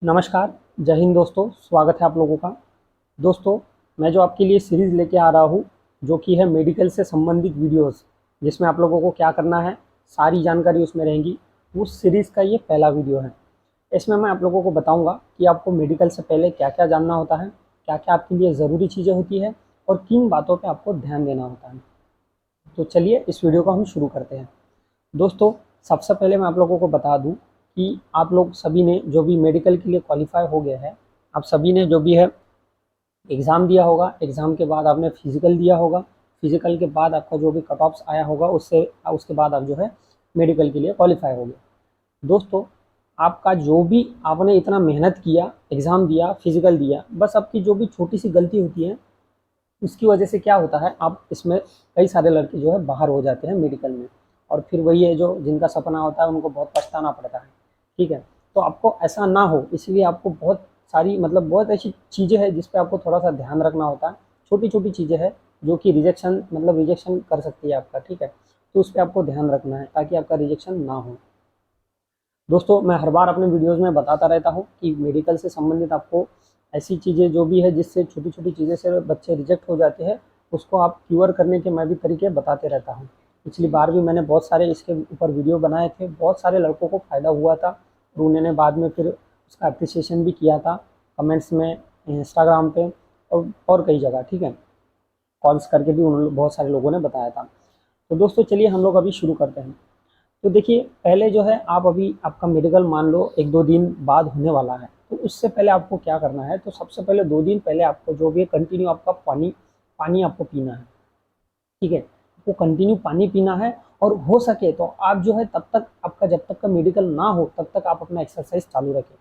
नमस्कार, जय हिंद दोस्तों। स्वागत है आप लोगों का। दोस्तों, मैं जो आपके लिए सीरीज़ लेके आ रहा हूँ, जो कि है मेडिकल से संबंधित वीडियोस, जिसमें आप लोगों को क्या करना है, सारी जानकारी उसमें रहेंगी। उस सीरीज़ का ये पहला वीडियो है। इसमें मैं आप लोगों को बताऊंगा कि आपको मेडिकल से पहले क्या क्या जानना होता है, क्या क्या आपके लिए ज़रूरी चीज़ें होती है और किन बातों पर आपको ध्यान देना होता है। तो चलिए इस वीडियो को हम शुरू करते हैं। दोस्तों, सबसे पहले मैं आप लोगों को बता दूं कि आप लोग सभी ने जो भी मेडिकल के लिए क्वालिफाई हो गया है, आप सभी ने जो भी है एग्ज़ाम दिया होगा। एग्ज़ाम के बाद आपने फिजिकल दिया होगा। फिजिकल के बाद आपका जो भी कट ऑफ्स आया होगा, उससे उसके बाद आप जो है मेडिकल के लिए क्वालिफाई हो गए। दोस्तों, आपका जो भी आपने इतना मेहनत किया, एग्ज़ाम दिया, फिजिकल दिया, बस आपकी जो भी छोटी सी गलती होती है, उसकी वजह से क्या होता है, आप इसमें कई सारे लड़के जो है बाहर हो जाते हैं मेडिकल में। और फिर वही है, जो जिनका सपना होता है उनको बहुत पछताना पड़ता है। ठीक है, तो आपको ऐसा ना हो, इसलिए आपको बहुत सारी बहुत ऐसी चीज़ें हैं जिस पे आपको थोड़ा सा ध्यान रखना होता है। छोटी छोटी चीज़ें हैं जो कि रिजेक्शन कर सकती है आपका। ठीक है, तो उस पर आपको ध्यान रखना है ताकि आपका रिजेक्शन ना हो। दोस्तों, मैं हर बार अपने वीडियोस में बताता रहता हूँ कि मेडिकल से संबंधित आपको ऐसी चीज़ें जो भी है जिससे छोटी छोटी चीज़ें से बच्चे रिजेक्ट हो जाते हैं, उसको आप क्यूर करने के मैं भी तरीके बताते रहता हूँ। पिछली बार भी मैंने बहुत सारे इसके ऊपर वीडियो बनाए थे, बहुत सारे लड़कों को फ़ायदा हुआ था और उन्होंने बाद में फिर उसका अप्रिसिएशन भी किया था, कमेंट्स में, इंस्टाग्राम पे और कई जगह। ठीक है, कॉल्स करके भी बहुत सारे लोगों ने बताया था। तो दोस्तों, चलिए हम लोग अभी शुरू करते हैं। तो देखिए, पहले जो है, आप अभी आपका मेडिकल मान लो 1-2 दिन बाद होने वाला है, तो उससे पहले आपको क्या करना है, तो सबसे पहले 2 दिन पहले आपको जो भी है कंटिन्यू आपका पानी पानी आपको पीना है। ठीक है, आपको कंटिन्यू पानी पीना है। और हो सके तो आप जो है तब तक आपका, जब तक का मेडिकल ना हो तब तक आप अपना एक्सरसाइज चालू रखें।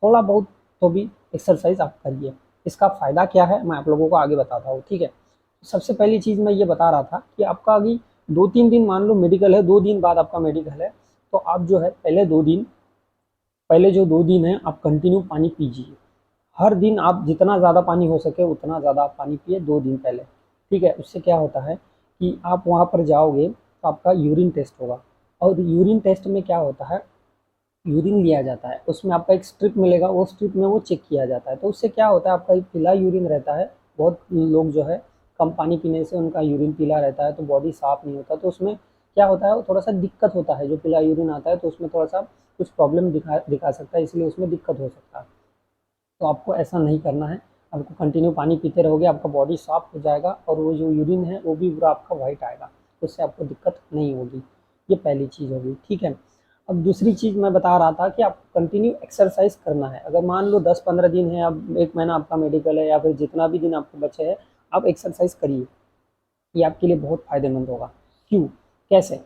थोड़ा बहुत तो भी एक्सरसाइज आप करिए। इसका फ़ायदा क्या है मैं आप लोगों को आगे बताता हूँ। ठीक है, सबसे पहली चीज़ मैं ये बता रहा था कि आपका अभी 2-3 दिन मान लो मेडिकल है, 2 दिन बाद आपका मेडिकल है, तो आप जो है पहले जो 2 दिन है आप कंटिन्यू पानी पीजिए। हर दिन आप जितना ज़्यादा पानी हो सके उतना ज़्यादा आप पानी पिए 2 दिन पहले। ठीक है, उससे क्या होता है कि आप वहाँ पर जाओगे तो आपका यूरिन टेस्ट होगा। और यूरिन टेस्ट में क्या होता है, यूरिन लिया जाता है, उसमें आपका एक स्ट्रिप मिलेगा, वो स्ट्रिप में वो चेक किया जाता है। तो उससे क्या होता है, आपका एक पीला यूरिन रहता है। बहुत लोग जो है कम पानी पीने से उनका यूरिन पीला रहता है, तो बॉडी साफ नहीं होता, तो उसमें क्या होता है, वो थोड़ा सा दिक्कत होता है। जो पीला यूरिन आता है तो उसमें थोड़ा सा कुछ प्रॉब्लम दिखा दिखा सकता है, इसलिए उसमें दिक्कत हो सकता है। तो आपको ऐसा नहीं करना है। आपको कंटिन्यू पानी पीते रहोगे, आपका बॉडी साफ हो जाएगा और वो जो यूरिन है वो भी पूरा आपका वाइट आएगा, उससे आपको दिक्कत नहीं होगी। ये पहली चीज़ होगी। ठीक है, अब दूसरी चीज़ मैं बता रहा था कि आपको कंटिन्यू एक्सरसाइज करना है। अगर मान लो 10-15 दिन है, अब 1 महीना आपका मेडिकल है, या फिर जितना भी दिन आपको बचे हैं, आप एक्सरसाइज करिए। ये आपके लिए बहुत फ़ायदेमंद होगा। क्यों, कैसे?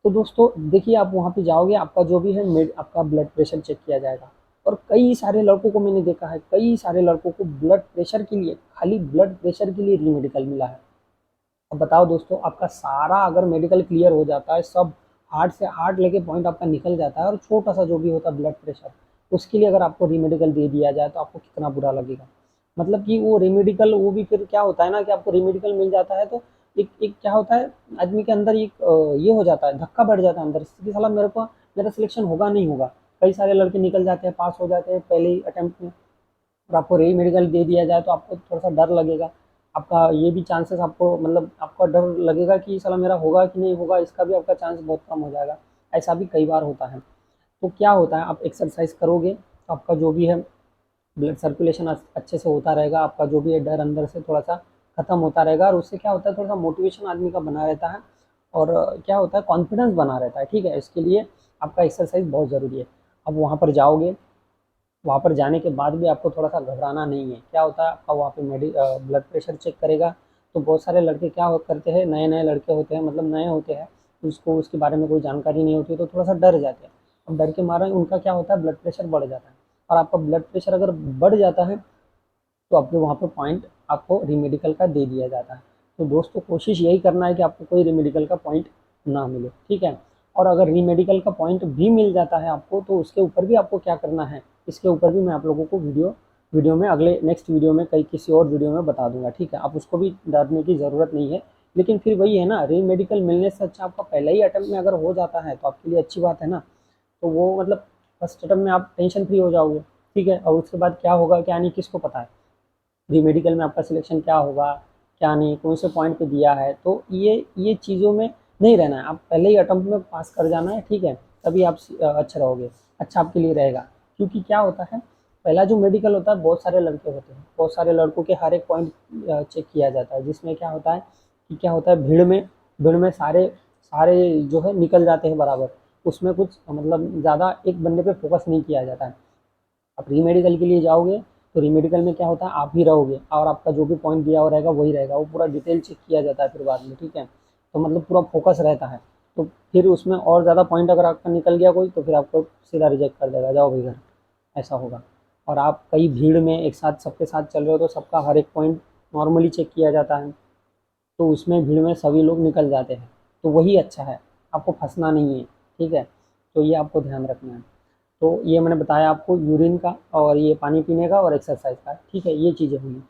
तो दोस्तों देखिए, आप वहाँ पे जाओगे, आपका जो भी है आपका ब्लड प्रेशर चेक किया जाएगा। और कई सारे लड़कों को मैंने देखा है, कई सारे लड़कों को ब्लड प्रेशर के लिए, खाली ब्लड प्रेशर के लिए री मेडिकल मिला है। अब बताओ दोस्तों, आपका सारा अगर मेडिकल क्लियर हो जाता है, सब हार्ट से हार्ट लेके पॉइंट आपका निकल जाता है, और छोटा सा जो भी होता है ब्लड प्रेशर, उसके लिए अगर आपको री मेडिकल दे दिया जाए तो आपको कितना बुरा लगेगा। मतलब कि वो रेमेडिकल, वो भी फिर क्या होता है ना कि आपको रेमेडिकल मिल जाता है, तो एक एक क्या होता है, आदमी के अंदर एक ये हो जाता है, धक्का बढ़ जाता है अंदर से कि साला मेरा सिलेक्शन होगा नहीं होगा। कई सारे लड़के निकल जाते हैं, पास हो जाते हैं पहले ही अटेम्प्ट में, और आपको री मेडिकल दे दिया जाए तो आपको थोड़ा सा डर लगेगा। आपका ये भी चांसेस, आपको आपका डर लगेगा कि साला मेरा होगा कि नहीं होगा, इसका भी आपका चांस बहुत कम हो जाएगा। ऐसा भी कई बार होता है। तो क्या होता है, आप एक्सरसाइज करोगे तो आपका जो भी है ब्लड सर्कुलेशन अच्छे से होता रहेगा, आपका जो भी है डर अंदर से थोड़ा सा खत्म होता रहेगा, और उससे क्या होता है, थोड़ा सा मोटिवेशन आदमी का बना रहता है। और क्या होता है, कॉन्फिडेंस बना रहता है। ठीक है, इसके लिए आपका एक्सरसाइज बहुत ज़रूरी है। अब वहाँ पर जाओगे, वहाँ पर जाने के बाद भी आपको थोड़ा सा घबराना नहीं है। क्या होता है, आपका वहाँ पे ब्लड प्रेशर चेक करेगा, तो बहुत सारे लड़के क्या करते हैं, नए नए लड़के होते हैं, नए होते हैं, उसको उसके बारे में कोई जानकारी नहीं होती है, तो थोड़ा सा डर जाते हैं। अब डर के मारे उनका क्या होता है, ब्लड प्रेशर बढ़ जाता है। और आपका ब्लड प्रेशर अगर बढ़ जाता है तो आपके वहाँ पे पॉइंट आपको रीमेडिकल का दे दिया जाता है। तो दोस्तों, कोशिश यही करना है कि आपको कोई रीमेडिकल का पॉइंट ना मिले। ठीक है, और अगर रीमेडिकल का पॉइंट भी मिल जाता है आपको, तो उसके ऊपर भी आपको क्या करना है, इसके ऊपर भी मैं आप लोगों को वीडियो वीडियो में अगले नेक्स्ट वीडियो में किसी और वीडियो में बता दूंगा। ठीक है, आप उसको भी डरने की ज़रूरत नहीं है। लेकिन फिर वही है ना, रीमेडिकल मिलने से अच्छा आपका पहला ही अटैम्प्ट में अगर हो जाता है तो आपके लिए अच्छी बात है ना। तो वो फर्स्ट अटैम्प्ट में आप टेंशन फ्री हो जाओगे। ठीक है। और उसके बाद क्या होगा क्या नहीं किसको पता है, प्री मेडिकल में आपका सिलेक्शन क्या होगा क्या नहीं, कौन से पॉइंट पे दिया है। तो ये चीज़ों में नहीं रहना है, आप पहले ही अटेम्प्ट में पास कर जाना है, ठीक है। तभी आप अच्छे रहोगे, अच्छा आपके लिए रहेगा। क्योंकि क्या होता है, पहला जो मेडिकल होता है बहुत सारे लड़के होते हैं, बहुत सारे लड़कों के हर एक पॉइंट चेक किया जाता है, जिसमें क्या होता है कि क्या होता है भीड़ में सारे सारे जो है निकल जाते हैं बराबर। उसमें कुछ मतलब ज़्यादा एक बंदे पे फोकस नहीं किया जाता है। आप री मेडिकल के लिए जाओगे तो री मेडिकल में क्या होता है, आप ही रहोगे और आपका जो भी पॉइंट दिया हुआ रहेगा वही रहेगा, वो पूरा डिटेल चेक किया जाता है फिर बाद में, ठीक है। तो मतलब पूरा फोकस रहता है। तो फिर उसमें और ज़्यादा पॉइंट अगर आपका निकल गया कोई, तो फिर आपको सीधा रिजेक्ट कर देगा, जाओ भाई घर, ऐसा होगा। और आप कई भीड़ में एक साथ सबके साथ चल रहे हो तो सबका हर एक पॉइंट नॉर्मली चेक किया जाता है, तो उसमें भीड़ में सभी लोग निकल जाते हैं, तो वही अच्छा है, आपको फंसना नहीं है, ठीक है। तो ये आपको ध्यान रखना है। तो ये मैंने बताया आपको यूरिन का और ये पानी पीने का और एक्सरसाइज का, ठीक है, ये चीज़ें हुई।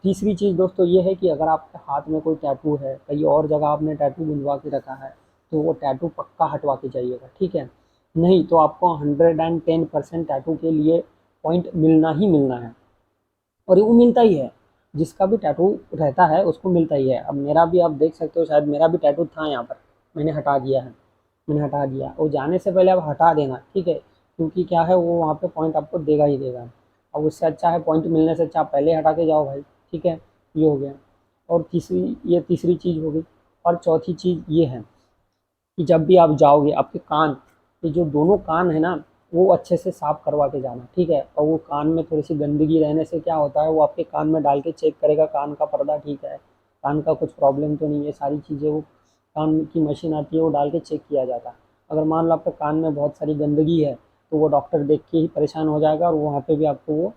तीसरी चीज़ दोस्तों ये है कि अगर आपके हाथ में कोई टैटू है, कहीं और जगह आपने टैटू बुलवा के रखा है, तो वो टैटू पक्का हटवा के जाइएगा, ठीक है। नहीं तो आपको 110% टैटू के लिए पॉइंट मिलना ही मिलना है, और वो मिलता ही है। जिसका भी टैटू रहता है उसको मिलता ही है। अब मेरा भी आप देख सकते हो, शायद मेरा भी टैटू था यहाँ पर, मैंने हटा दिया है, मैंने हटा दिया। और जाने से पहले आप हटा देना, ठीक है, क्योंकि क्या है वो वहाँ पे पॉइंट आपको देगा ही देगा। अब उससे अच्छा है पॉइंट मिलने से अच्छा आप पहले हटा के जाओ भाई, ठीक है। ये हो गया। और ये तीसरी चीज़ हो गई। और चौथी चीज़ ये है कि जब भी आप जाओगे आपके कान, ये जो दोनों कान है ना, वो अच्छे से साफ करवा के जाना, ठीक है। और वो कान में थोड़ी सी गंदगी रहने से क्या होता है, वो आपके कान में डाल के चेक करेगा कान का पर्दा ठीक है, कान का कुछ प्रॉब्लम तो नहीं है, सारी चीज़ें वो कान की मशीन आती है वो डाल के चेक किया जाता है। अगर मान लो आपके कान में बहुत सारी गंदगी है, तो वो डॉक्टर देख के ही परेशान हो जाएगा और वहाँ पे भी आपको वो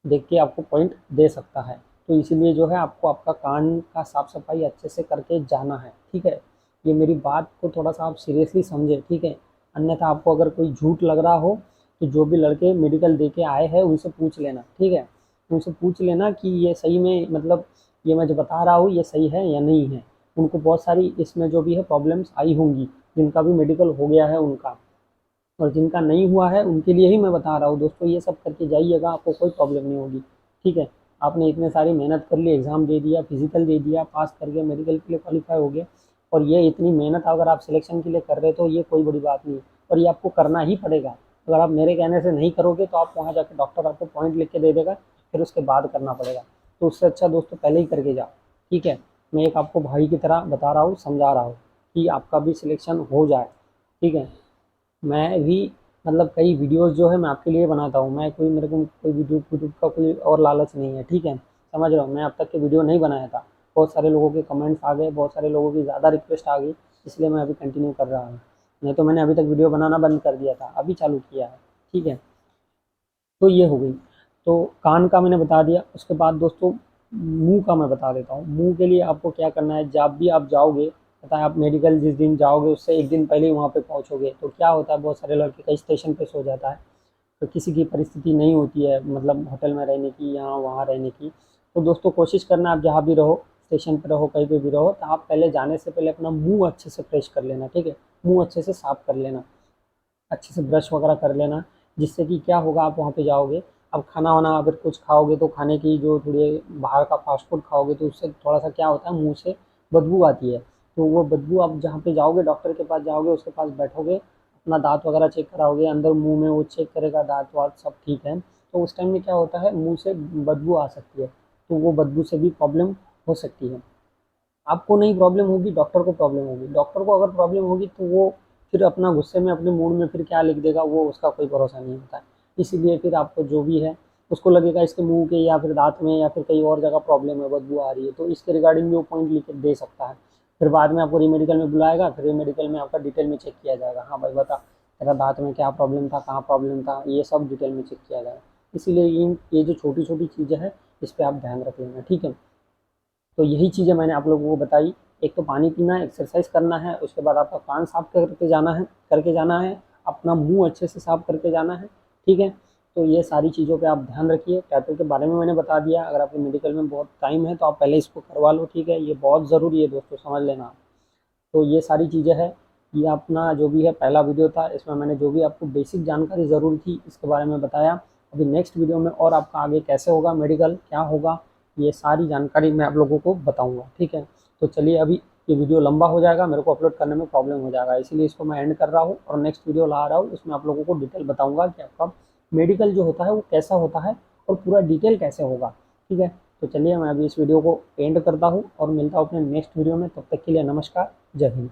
देख के आपको पॉइंट दे सकता है। तो इसीलिए जो है आपको आपका कान का साफ सफाई अच्छे से करके जाना है, ठीक है। ये मेरी बात को थोड़ा सा आप सीरियसली समझे, ठीक है। अन्यथा आपको अगर कोई झूठ लग रहा हो तो जो भी लड़के मेडिकल दे के आए हैं उनसे पूछ लेना, ठीक है। उनसे पूछ लेना कि ये सही में मतलब ये मैं जो बता रहा हूँ ये सही है या नहीं है। उनको बहुत सारी इसमें जो भी है प्रॉब्लम्स आई होंगी, जिनका भी मेडिकल हो गया है उनका, और जिनका नहीं हुआ है उनके लिए ही मैं बता रहा हूँ दोस्तों। ये सब करके जाइएगा, आपको कोई प्रॉब्लम नहीं होगी, ठीक है। आपने इतने सारी मेहनत कर ली, एग्ज़ाम दे दिया, फिजिकल दे दिया, पास कर गए, मेडिकल के लिए क्वालिफाई हो गए, और ये इतनी मेहनत अगर आप सिलेक्शन के लिए कर रहे हो तो ये कोई बड़ी बात नहीं है, और ये आपको करना ही पड़ेगा। अगर आप मेरे कहने से नहीं करोगे तो आप वहाँ जाकर डॉक्टर आपको पॉइंट लिख के दे देगा, फिर उसके बाद करना पड़ेगा। तो उससे अच्छा दोस्तों पहले ही करके जाओ, ठीक है। मैं एक आपको भाई की तरह बता रहा हूँ, समझा रहा हूँ कि आपका भी सिलेक्शन हो जाए, ठीक है। मैं भी मतलब कई वीडियोस जो है मैं आपके लिए बनाता हूँ, मैं कोई मेरे को कोई वीडियो का कोई और लालच नहीं है, ठीक है। समझ रहा हूँ, मैं अब तक के वीडियो नहीं बनाया था, बहुत सारे लोगों के कमेंट्स आ गए, बहुत सारे लोगों की ज़्यादा रिक्वेस्ट आ गई, इसलिए मैं अभी कंटिन्यू कर रहा हूँ। नहीं तो मैंने अभी तक वीडियो बनाना बंद कर दिया था, अभी चालू किया है, ठीक है। तो ये हो गई। तो कान का मैंने बता दिया। उसके बाद दोस्तों मुंह का मैं बता देता हूँ। मुंह के लिए आपको क्या करना है, जब भी आप जाओगे, पता है आप मेडिकल जिस दिन जाओगे उससे एक दिन पहले ही वहाँ पे पहुँचोगे, तो क्या होता है बहुत सारे लड़के कई स्टेशन पे सो जाता है, तो किसी की परिस्थिति नहीं होती है मतलब होटल में रहने की, यहाँ वहाँ रहने की। तो दोस्तों कोशिश करना आप जहाँ भी रहो, स्टेशन पे रहो कहीं पे भी रहो, तो आप पहले जाने से पहले अपना मुंह अच्छे से फ्रेश कर लेना, ठीक है। मुंह अच्छे से साफ कर लेना, अच्छे से ब्रश वगैरह कर लेना, जिससे कि क्या होगा आप वहाँ पे जाओगे, अब खाना वाना अगर कुछ खाओगे तो खाने की जो थोड़ी बाहर का फास्ट फूड खाओगे तो उससे थोड़ा सा क्या होता है मुंह से बदबू आती है। तो वो बदबू आप जहाँ पे जाओगे डॉक्टर के पास जाओगे, उसके पास बैठोगे, अपना दांत वगैरह चेक कराओगे, अंदर मुंह में वो चेक करेगा दांत वात सब ठीक है, तो उस टाइम में क्या होता है मुंह से बदबू आ सकती है, तो वो बदबू से भी प्रॉब्लम हो सकती है। आपको नहीं प्रॉब्लम होगी, डॉक्टर को प्रॉब्लम होगी। डॉक्टर को अगर प्रॉब्लम होगी तो वो फिर अपना गुस्से में अपने मूड में फिर क्या लिख देगा वो उसका कोई भरोसा नहीं होता है। इसीलिए फिर आपको जो भी है उसको लगेगा इसके मुंह के या फिर दांत में या फिर कहीं और जगह प्रॉब्लम है, बदबू आ रही है, तो इसके रिगार्डिंग भी वो पॉइंट लिख के दे सकता है। फिर बाद में आपको रीमेडिकल में बुलाएगा, फिर रीमेडिकल में आपका डिटेल में चेक किया जाएगा, हाँ भाई बता तेरा दांत में क्या प्रॉब्लम था, कहाँ प्रॉब्लम था, ये सब डिटेल में चेक किया जाएगा। इसीलिए ये जो छोटी छोटी चीज़ें हैं इस पर आप ध्यान रख लेना, ठीक है। तो यही चीज़ें मैंने आप लोगों को बताई। एक तो पानी पीना है, एक्सरसाइज करना है, उसके बाद आपका कान साफ करके जाना है, अपना मुंह अच्छे से साफ करके जाना है, ठीक है। तो ये सारी चीज़ों पे आप ध्यान रखिए। टैटू के बारे में मैंने बता दिया, अगर आपके मेडिकल में बहुत टाइम है तो आप पहले इसको करवा लो, ठीक है, ये बहुत ज़रूरी है दोस्तों, समझ लेना आप। तो ये सारी चीज़ें हैं। ये अपना जो भी है पहला वीडियो था, इसमें मैंने जो भी आपको बेसिक जानकारी ज़रूर थी इसके बारे में बताया। अभी नेक्स्ट वीडियो में और आपका आगे कैसे होगा, मेडिकल क्या होगा, ये सारी जानकारी मैं आप लोगों को बताऊँगा। ठीक है, तो चलिए अभी ये वीडियो लंबा हो जाएगा, मेरे को अपलोड करने में प्रॉब्लम हो जाएगा, इसीलिए इसको मैं एंड कर रहा हूँ और नेक्स्ट वीडियो ला रहा हूँ। उसमें आप लोगों को डिटेल बताऊँगा कि आपका मेडिकल जो होता है वो कैसा होता है और पूरा डिटेल कैसे होगा। ठीक है, तो चलिए मैं अभी इस वीडियो को एंड करता हूँ और मिलता हूँ अपने नेक्स्ट वीडियो में। तब तक के लिए नमस्कार, जय हिंद।